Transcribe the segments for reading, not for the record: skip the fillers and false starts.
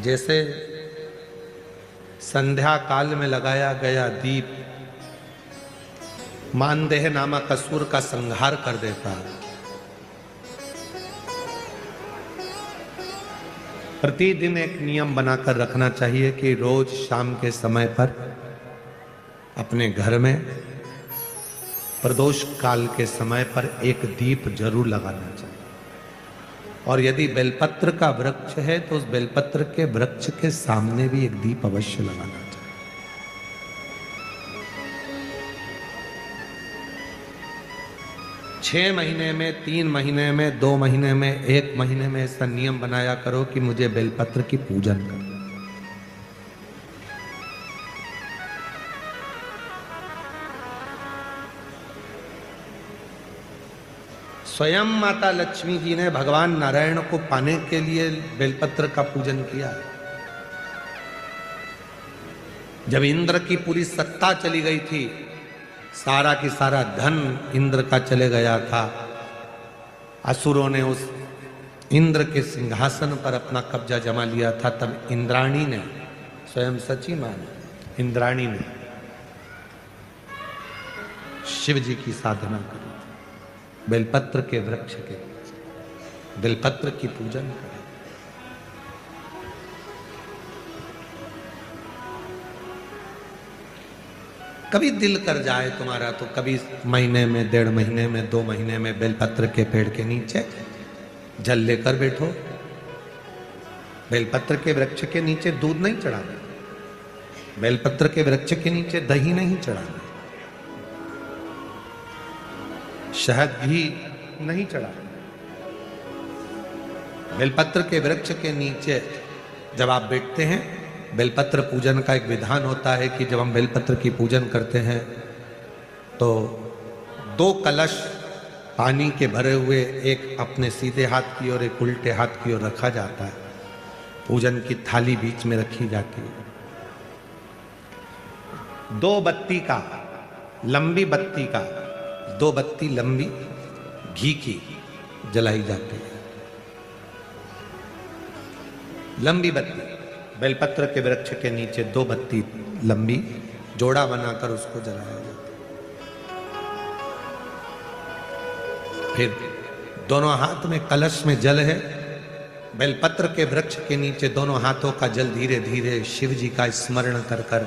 जैसे संध्या काल में लगाया गया दीप मानदेह नामक असुर का संहार कर देता है। प्रतिदिन एक नियम बनाकर रखना चाहिए कि रोज शाम के समय पर अपने घर में प्रदोष काल के समय पर एक दीप जरूर लगाना चाहिए। और यदि बेलपत्र का वृक्ष है तो उस बेलपत्र के वृक्ष के सामने भी एक दीप अवश्य लगाना चाहिए। 6 महीने में, 3 महीने में, 2 महीने में, 1 महीने में ऐसा नियम बनाया करो कि मुझे बेलपत्र की पूजन करना। स्वयं माता लक्ष्मी जी ने भगवान नारायण को पाने के लिए बेलपत्र का पूजन किया। जब इंद्र की पूरी सत्ता चली गई थी, सारा की सारा धन इंद्र का चले गया था, असुरों ने उस इंद्र के सिंहासन पर अपना कब्जा जमा लिया था, तब इंद्राणी ने, स्वयं सची माने इंद्राणी ने शिव जी की साधना करी, बेलपत्र के वृक्ष के, बेलपत्र की पूजन करें। कभी दिल कर जाए तुम्हारा तो कभी महीने में, 1.5 महीने में, 2 महीने में बेलपत्र के पेड़ के नीचे जल लेकर बैठो। बेलपत्र के वृक्ष के नीचे दूध नहीं चढ़ाना, बेलपत्र के वृक्ष के नीचे दही नहीं चढ़ाना, शहद घी नहीं चढ़ाना। बेलपत्र के वृक्ष के नीचे जब आप बैठते हैं, बेलपत्र पूजन का एक विधान होता है कि जब हम बेलपत्र की पूजन करते हैं तो 2 कलश पानी के भरे हुए, एक अपने सीधे हाथ की ओर, एक उल्टे हाथ की ओर रखा जाता है। पूजन की थाली बीच में रखी जाती है। 2 बत्ती का, लंबी बत्ती का, 2 बत्ती लंबी घी की जलाई जाती है। लंबी बत्ती बेलपत्र के वृक्ष के नीचे 2 बत्ती लंबी जोड़ा बनाकर उसको जलाया जाता है। फिर दोनों हाथ में कलश में जल है, बेलपत्र के वृक्ष के नीचे दोनों हाथों का जल धीरे धीरे शिव जी का स्मरण कर कर,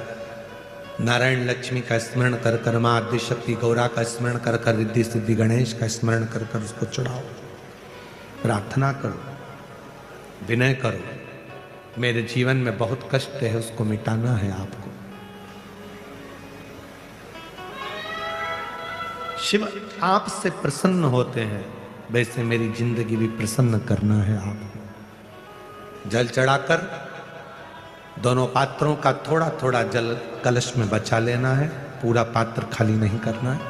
नारायण लक्ष्मी का स्मरण कर कर, मां आदिशक्ति गौरा का स्मरण कर कर, रिद्धि सिद्धि गणेश का स्मरण कर कर उसको चढ़ाओ। प्रार्थना करो, विनय करो, मेरे जीवन में बहुत कष्ट है, उसको मिटाना है आपको। शिव आपसे प्रसन्न होते हैं, वैसे मेरी जिंदगी भी प्रसन्न करना है आपको। जल चढ़ाकर दोनों पात्रों का थोड़ा थोड़ा जल कलश में बचा लेना है, पूरा पात्र खाली नहीं करना है,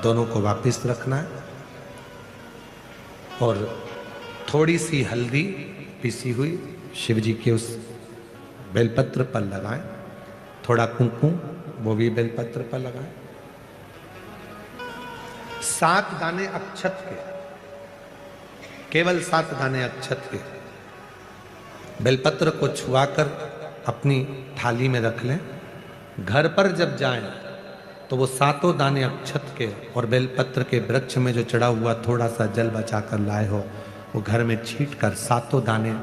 दोनों को वापस रखना है। और थोड़ी सी हल्दी पिसी हुई शिव जी के उस बेलपत्र पर लगाएं, थोड़ा कुंकुम वो भी बेलपत्र पर लगाएं। 7 दाने अक्षत के, केवल 7 दाने अक्षत के बेलपत्र को छुआकर अपनी थाली में रख लें। घर पर जब जाएं तो वो 7 दाने अक्षत के और बेलपत्र के वृक्ष में जो चढ़ा हुआ थोड़ा सा जल बचाकर लाए हो, वो घर में छींट कर 7 दाने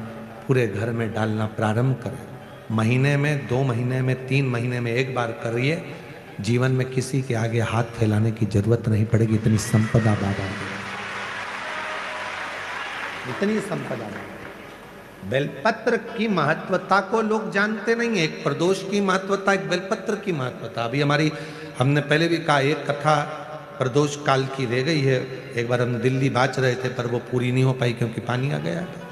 पूरे घर में डालना प्रारंभ करें। महीने में, 2 महीने में, 3 महीने में एक बार करिए। जीवन में किसी के आगे हाथ फैलाने की जरूरत नहीं पड़ेगी। इतनी संपदा बाबा, इतनी संपदा। बेलपत्र की महत्वता को लोग जानते नहीं है। एक प्रदोष की महत्वता, एक बेलपत्र की महत्वता। अभी हमने पहले भी कहा, एक कथा प्रदोष काल की रह गई है। एक बार हम दिल्ली बाच रहे थे पर वो पूरी नहीं हो पाई क्योंकि पानी आ गया था।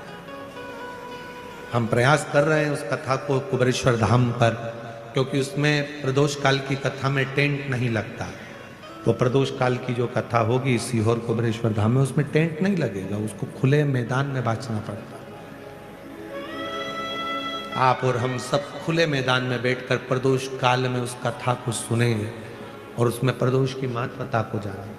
हम प्रयास कर रहे हैं उस कथा को कुबेरेश्वर धाम पर, क्योंकि उसमें प्रदोष काल की कथा में टेंट नहीं लगता। तो प्रदोष काल की जो कथा होगी सीहोर कुबेरेश्वर धाम में, उसमें टेंट नहीं लगेगा, उसको खुले मैदान में बांचना पड़ता। आप और हम सब खुले मैदान में बैठकर प्रदोष काल में उस कथा को सुनेंगे और उसमें प्रदोष की महत्वता को जानेंगे।